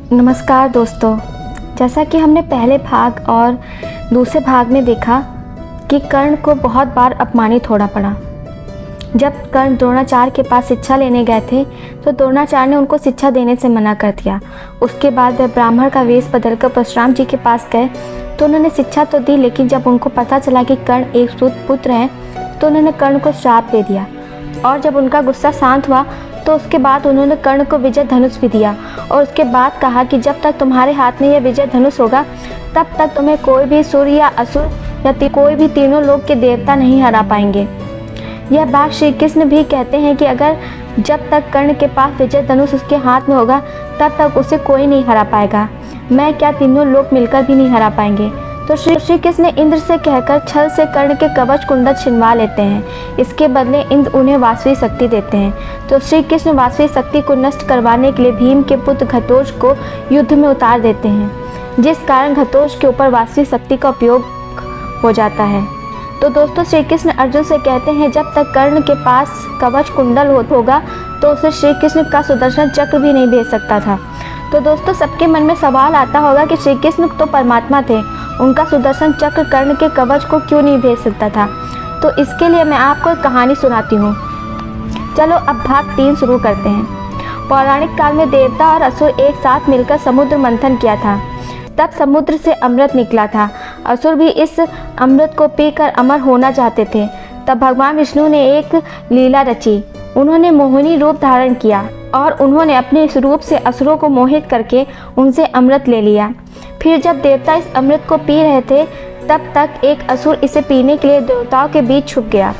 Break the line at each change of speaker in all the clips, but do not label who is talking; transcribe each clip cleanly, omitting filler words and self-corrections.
नमस्कार दोस्तों, जैसा कि हमने पहले भाग और दूसरे भाग में देखा कि कर्ण को बहुत बार अपमानित होना पड़ा। जब कर्ण द्रोणाचार्य के पास शिक्षा लेने गए थे तो द्रोणाचार्य ने उनको शिक्षा देने से मना कर दिया। उसके बाद वह ब्राह्मण का वेश बदलकर परशुराम जी के पास गए तो उन्होंने शिक्षा तो दी, लेकिन जब उनको पता चला कि कर्ण एक सूत पुत्र हैं तो उन्होंने कर्ण को श्राप दे दिया। और जब उनका गुस्सा शांत हुआ तो उसके बाद उन्होंने कर्ण को विजय धनुष भी दिया और उसके बाद कहा कि जब तक तुम्हारे हाथ में यह विजय धनुष होगा तब तक तुम्हें कोई भी सूर्य या असुर या कोई भी तीनों लोक के देवता नहीं हरा पाएंगे। यह बात श्री कृष्ण भी कहते हैं कि अगर जब तक कर्ण के पास विजय धनुष उसके हाथ में होगा तब तक उसे कोई नहीं हरा पाएगा, मैं क्या तीनों लोग मिलकर भी नहीं हरा पाएंगे। तो श्री कृष्ण ने इंद्र से कहकर छल से कर्ण के कवच कुंडल छिनवा लेते हैं। इसके बदले इंद्र उन्हें वासवी शक्ति देते हैं। तो श्री कृष्ण वासवी शक्ति को नष्ट करवाने के लिए भीम के पुत्र घटोत्कच को युद्ध में उतार देते हैं, जिस कारण घटोत्कच के ऊपर वासवी शक्ति का उपयोग हो जाता है। तो दोस्तों, श्री कृष्ण अर्जुन से कहते हैं जब तक कर्ण के पास कवच कुंडल होगा तो उसे श्री कृष्ण का सुदर्शन चक्र भी नहीं भेज सकता था। तो दोस्तों, सबके मन में सवाल आता होगा कि श्री कृष्ण तो परमात्मा थे, उनका सुदर्शन चक्र कर्ण के कवच को क्यों नहीं भेज सकता था। तो इसके लिए मैं आपको एक कहानी सुनाती हूँ। चलो अब भाग 3 शुरू करते हैं। पौराणिक काल में देवता और असुर एक साथ मिलकर समुद्र मंथन किया था। तब समुद्र से अमृत निकला था। असुर भी इस अमृत को पीकर अमर होना चाहते थे। तब भगवान विष्णु ने एक लीला रची। उन्होंने मोहिनी रूप धारण किया और उन्होंने अपने इस रूप से असुरों को मोहित करके उनसे अमृत ले लिया। फिर जब देवता इस अमृत को पी रहे थे तब तक एक असुर इसे पीने के लिए देवताओं के बीच छुप गया।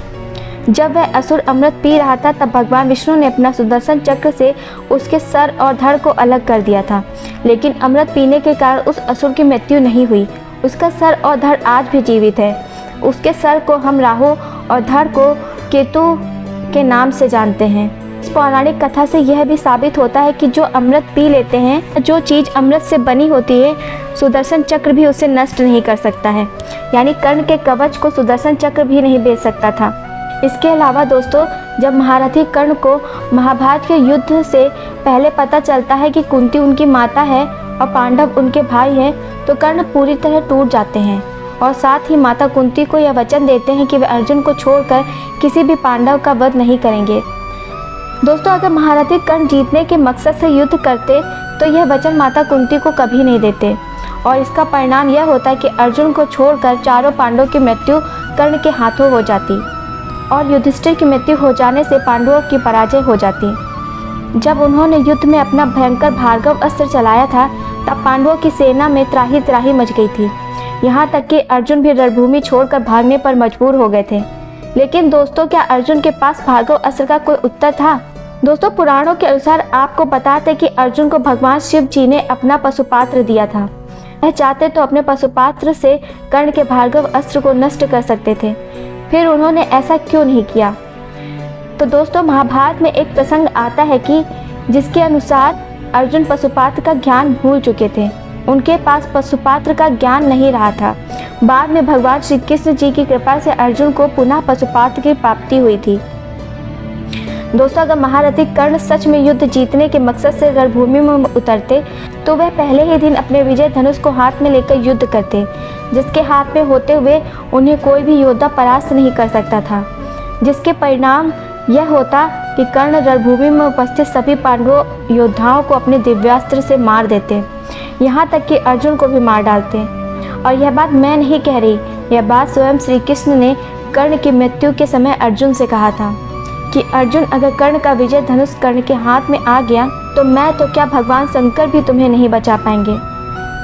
जब वह असुर अमृत पी रहा था तब भगवान विष्णु ने अपना सुदर्शन चक्र से उसके सर और धड़ को अलग कर दिया था, लेकिन अमृत पीने के कारण उस असुर की मृत्यु नहीं हुई। उसका सर और धड़ आज भी जीवित है। उसके सर को हम राहु और धड़ को केतु के नाम से जानते हैं। इस पौराणिक कथा से यह भी साबित होता है कि जो अमृत पी लेते हैं, जो चीज़ अमृत से बनी होती है, सुदर्शन चक्र भी उसे नष्ट नहीं कर सकता है। यानी कर्ण के कवच को सुदर्शन चक्र भी नहीं बेच सकता था। इसके अलावा दोस्तों, जब महारथी कर्ण को महाभारत के युद्ध से पहले पता चलता है कि कुंती उनकी माता है और पांडव उनके भाई हैं, तो कर्ण पूरी तरह टूट जाते हैं और साथ ही माता कुंती को यह वचन देते हैं कि वे अर्जुन को छोड़कर किसी भी पांडव का वध नहीं करेंगे। दोस्तों, अगर महारथी कर्ण जीतने के मकसद से युद्ध करते तो यह वचन माता कुंती को कभी नहीं देते और इसका परिणाम यह होता है कि अर्जुन को छोड़कर चारों पांडवों की मृत्यु कर्ण के हाथों हो जाती और युधिष्ठिर की मृत्यु हो जाने से पांडवों की पराजय हो जाती। जब उन्होंने युद्ध में अपना भयंकर भार्गव अस्त्र चलाया था तब पांडवों की सेना में त्राही त्राही मच गई थी। यहाँ तक कि अर्जुन भी रणभूमि छोड़कर भागने पर मजबूर हो गए थे। लेकिन दोस्तों, क्या अर्जुन के पास भार्गव अस्त्र का कोई उत्तर था? दोस्तों, पुराणों के अनुसार आपको बताते कि अर्जुन को भगवान शिव जी ने अपना पशुपात्र दिया था। वह चाहते तो अपने पशुपात्र से कर्ण के भार्गव अस्त्र को नष्ट कर सकते थे, फिर उन्होंने ऐसा क्यों नहीं किया? तो दोस्तों, महाभारत में एक प्रसंग आता है कि जिसके अनुसार अर्जुन पशुपात्र का ज्ञान भूल चुके थे। उनके पास पशुपात्र का ज्ञान नहीं रहा था। बाद में भगवान श्री कृष्ण जी की कृपा से अर्जुन को पुनः पशुपात्र की प्राप्ति हुई थी। दोस्तों, अगर महारथी कर्ण सच में युद्ध जीतने के मकसद से रणभूमि में उतरते तो वह पहले ही दिन अपने विजय धनुष को हाथ में लेकर युद्ध करते, जिसके हाथ में होते हुए उन्हें कोई भी योद्धा परास्त नहीं कर सकता था। जिसके परिणाम यह होता कि कर्ण रणभूमि में उपस्थित सभी पांडवों योद्धाओं को अपने दिव्यास्त्र से मार देते, यहाँ तक कि अर्जुन को भी मार डालते। और यह बात मैं नहीं कह रही, यह बात स्वयं श्री कृष्ण ने कर्ण की मृत्यु के समय अर्जुन से कहा था कि अर्जुन, अगर कर्ण का विजय धनुष कर्ण के हाथ में आ गया तो मैं तो क्या भगवान शंकर भी तुम्हें नहीं बचा पाएंगे।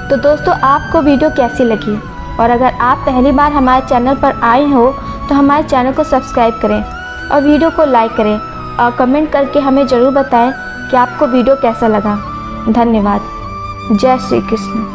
तो दोस्तों, आपको वीडियो कैसी लगी? और अगर आप पहली बार हमारे चैनल पर आए हो तो हमारे चैनल को सब्सक्राइब करें और वीडियो को लाइक करें और कमेंट करके हमें ज़रूर बताएं कि आपको वीडियो कैसा लगा। धन्यवाद। जय श्री कृष्ण।